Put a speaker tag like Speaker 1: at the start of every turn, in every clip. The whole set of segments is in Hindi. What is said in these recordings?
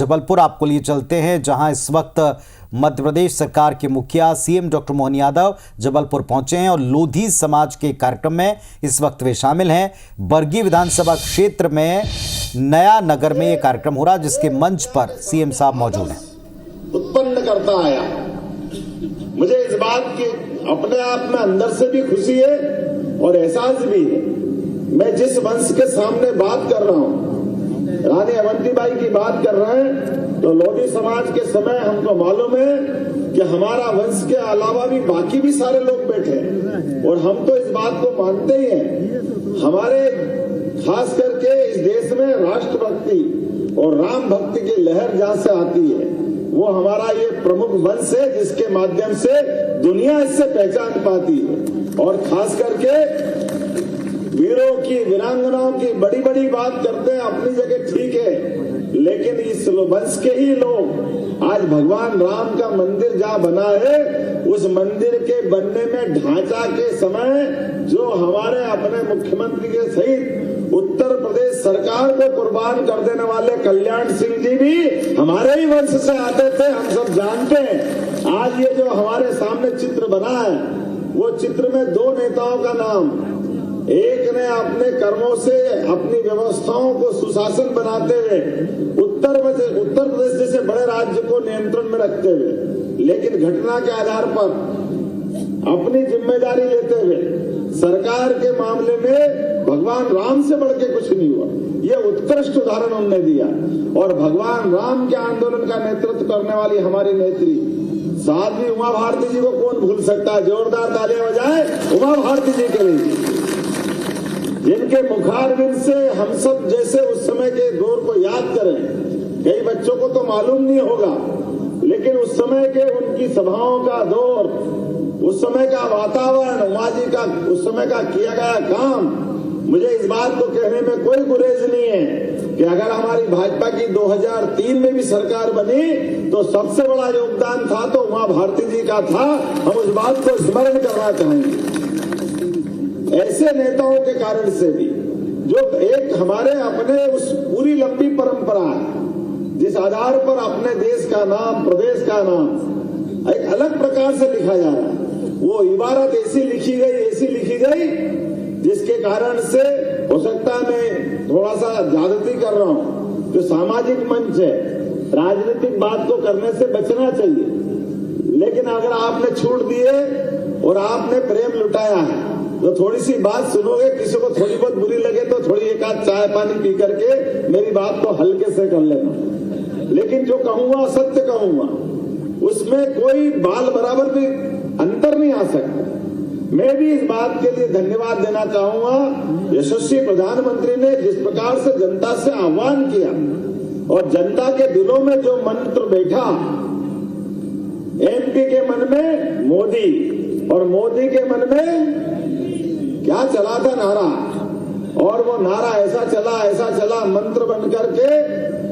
Speaker 1: जबलपुर आपको लिए चलते हैं, जहां इस वक्त मध्य प्रदेश सरकार के मुखिया सीएम डॉक्टर मोहन यादव जबलपुर पहुंचे हैं और लोधी समाज के कार्यक्रम में इस वक्त वे शामिल हैं। बरगी विधानसभा क्षेत्र में नया नगर में ये कार्यक्रम हो रहा है, जिसके मंच पर सीएम साहब मौजूद हैं।
Speaker 2: उत्पन्न करता आया, मुझे इस बात की अपने आप में अंदर से भी खुशी है और एहसास भी है। मैं जिस वंश के सामने बात कर रहा हूं, रानी अवंतीबाई की बात कर रहे हैं, तो लोधी समाज के समय हमको मालूम है कि हमारा वंश के अलावा भी बाकी भी सारे लोग बैठे हैं और हम तो इस बात को मानते ही हैं। हमारे खास करके इस देश में राष्ट्रभक्ति और राम भक्ति की लहर जहां से आती है, वो हमारा ये प्रमुख वंश है, जिसके माध्यम से दुनिया इससे पहचान पाती है। और खास करके वीरों की, वीरांगनाओं की बड़ी बड़ी बात करते हैं, अपनी जगह ठीक है, लेकिन इस वंश के ही लोग आज भगवान राम का मंदिर जहां बना है, उस मंदिर के बनने में ढांचा के समय जो हमारे अपने मुख्यमंत्री के सहित उत्तर प्रदेश सरकार को कुर्बान कर देने वाले कल्याण सिंह जी भी हमारे ही वंश से आते थे, हम सब जानते हैं। आज ये जो हमारे सामने चित्र बना है, वो चित्र में दो नेताओं का नाम, एक ने अपने कर्मों से अपनी व्यवस्थाओं को सुशासन बनाते हुए उत्तर प्रदेश जैसे बड़े राज्य को नियंत्रण में रखते हुए, लेकिन घटना के आधार पर अपनी जिम्मेदारी लेते हुए सरकार के मामले में भगवान राम से बढ़ के कुछ नहीं हुआ, ये उत्कृष्ट उदाहरण उन्होंने दिया। और भगवान राम के आंदोलन का नेतृत्व करने वाली हमारी नेत्री साध्वी उमा भारती जी को कौन भूल सकता है। जोरदार तालियां बजाएं उमा भारती जी के लिए, जिनके मुखारबिंद से हम सब जैसे उस समय के दौर को याद करें। कई बच्चों को तो मालूम नहीं होगा, लेकिन उस समय के उनकी सभाओं का दौर, उस समय का वातावरण, उमा जी का उस समय का किया गया काम, मुझे इस बात को कहने में कोई गुरेज नहीं है कि अगर हमारी भाजपा की 2003 में भी सरकार बनी तो सबसे बड़ा योगदान था तो उमा भारती जी का था। हम उस बात को स्मरण करना चाहेंगे। ऐसे नेताओं के कारण से भी जो एक हमारे अपने उस पूरी लंबी परंपरा है, जिस आधार पर अपने देश का नाम, प्रदेश का नाम एक अलग प्रकार से लिखा जा रहा है, वो इबारत ऐसी लिखी गई जिसके कारण से हो सकता है मैं थोड़ा सा ज्यादती कर रहा हूं। जो सामाजिक मंच है, राजनीतिक बात को करने से बचना चाहिए, लेकिन अगर आपने छूट दिए और आपने प्रेम लुटाया है तो थोड़ी सी बात सुनोगे, किसी को थोड़ी बहुत बुरी लगे तो थोड़ी एक आध चाय पानी पी करके मेरी बात को हल्के से कर लेना, लेकिन जो कहूंगा सत्य कहूंगा, उसमें कोई बाल बराबर भी अंतर नहीं आ सकता। मैं भी इस बात के लिए धन्यवाद देना चाहूंगा यशस्वी प्रधानमंत्री ने जिस प्रकार से जनता से आह्वान किया और जनता के दिलों में जो मंत्र बैठा, एमपी के मन में मोदी और मोदी के मन में क्या चला था नारा, और वो नारा ऐसा चला मंत्र बन करके।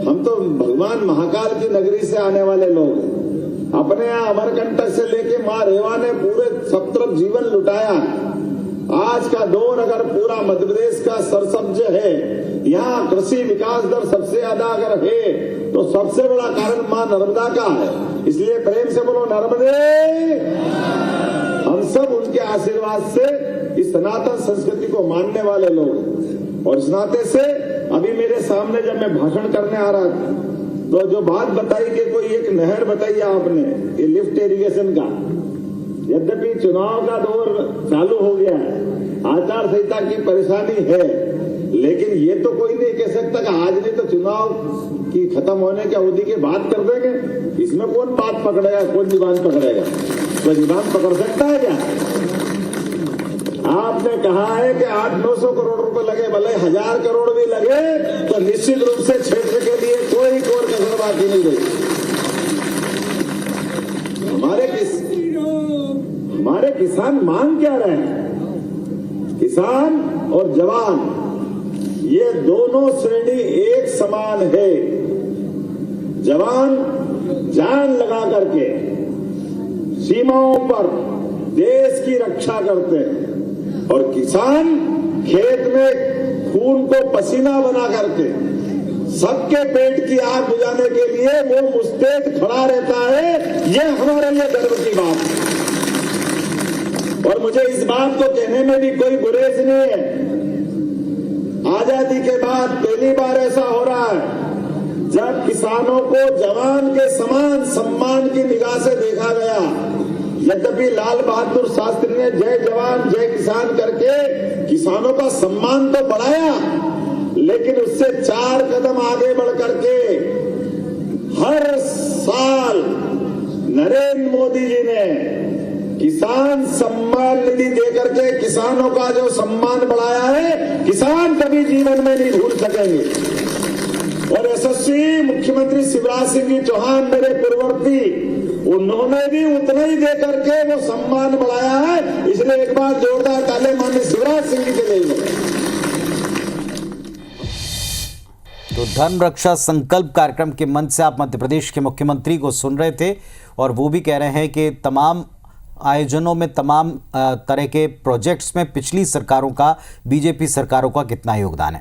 Speaker 2: हम तो भगवान महाकाल की नगरी से आने वाले लोग, अपने यहाँ अमरकंटक से लेके माँ रेवा ने पूरे सब तरफ जीवन लुटाया। आज का दौर अगर पूरा मध्य प्रदेश का सरसब्ज है, यहाँ कृषि विकास दर सबसे ज्यादा अगर है तो सबसे बड़ा कारण माँ नर्मदा का है। इसलिए प्रेम से बोलो नर्मदे। हम सब उनके आशीर्वाद से इस सनातन संस्कृति को मानने वाले लोग, और इस नाते से अभी मेरे सामने जब मैं भाषण करने आ रहा था तो जो बात बताई कि कोई एक नहर बताई आपने, ये लिफ्ट इरिगेशन का, यद्यपि चुनाव का दौर चालू हो गया है, आचार संहिता की परेशानी है, लेकिन ये तो कोई नहीं कह सकता कि आज नहीं तो चुनाव की खत्म होने की अवधि के बाद कर देंगे। इसमें कौन बात पकड़ेगा, कौन जुबान पकड़ेगा? कोई जुबान पकड़ सकता है क्या? आपने कहा है कि 800-900 करोड़ रुपए लगे, भले 1000 करोड़ भी लगे तो निश्चित रूप से क्षेत्र के लिए कोई कोर कसर बाकी नहीं रही। हमारे किसान मांग क्या रहे हैं? किसान और जवान ये दोनों श्रेणी एक समान है। जवान जान लगा करके सीमाओं पर देश की रक्षा करते हैं और किसान खेत में खून को पसीना बना करके सबके पेट की आग बुझाने के लिए वो मुस्तैद खड़ा रहता है, ये हमारे लिए गर्व की बात है। और मुझे इस बात को कहने में भी कोई गुरेज नहीं है। आजादी के बाद पहली बार ऐसा हो रहा है जब किसानों को जवान के समान सम्मान की निगाह से देखा गया। यद्यपि लाल बहादुर शास्त्री ने जय जवान जय किसान करके किसानों का सम्मान तो बढ़ाया, लेकिन उससे 4 कदम आगे बढ़ करके हर साल नरेंद्र मोदी जी ने किसान सम्मान निधि देकर के किसानों का जो सम्मान बढ़ाया है, किसान कभी जीवन में नहीं भूल सकेंगे। और यशस्वी मुख्यमंत्री शिवराज सिंह जी चौहान मेरे पूर्ववर्ती, उन्होंने भी उतना ही दे करके वो सम्मान बढ़ाया है। इसलिए एक बार जोरदार ताली माननीय शिवराज सिंह जी के लिए।
Speaker 1: तो धर्म रक्षा संकल्प कार्यक्रम के मंच से आप मध्य प्रदेश के मुख्यमंत्री को सुन रहे थे और वो भी कह रहे हैं कि तमाम आयोजनों में, तमाम तरह के प्रोजेक्ट्स में पिछली सरकारों का, बीजेपी सरकारों का कितना योगदान है।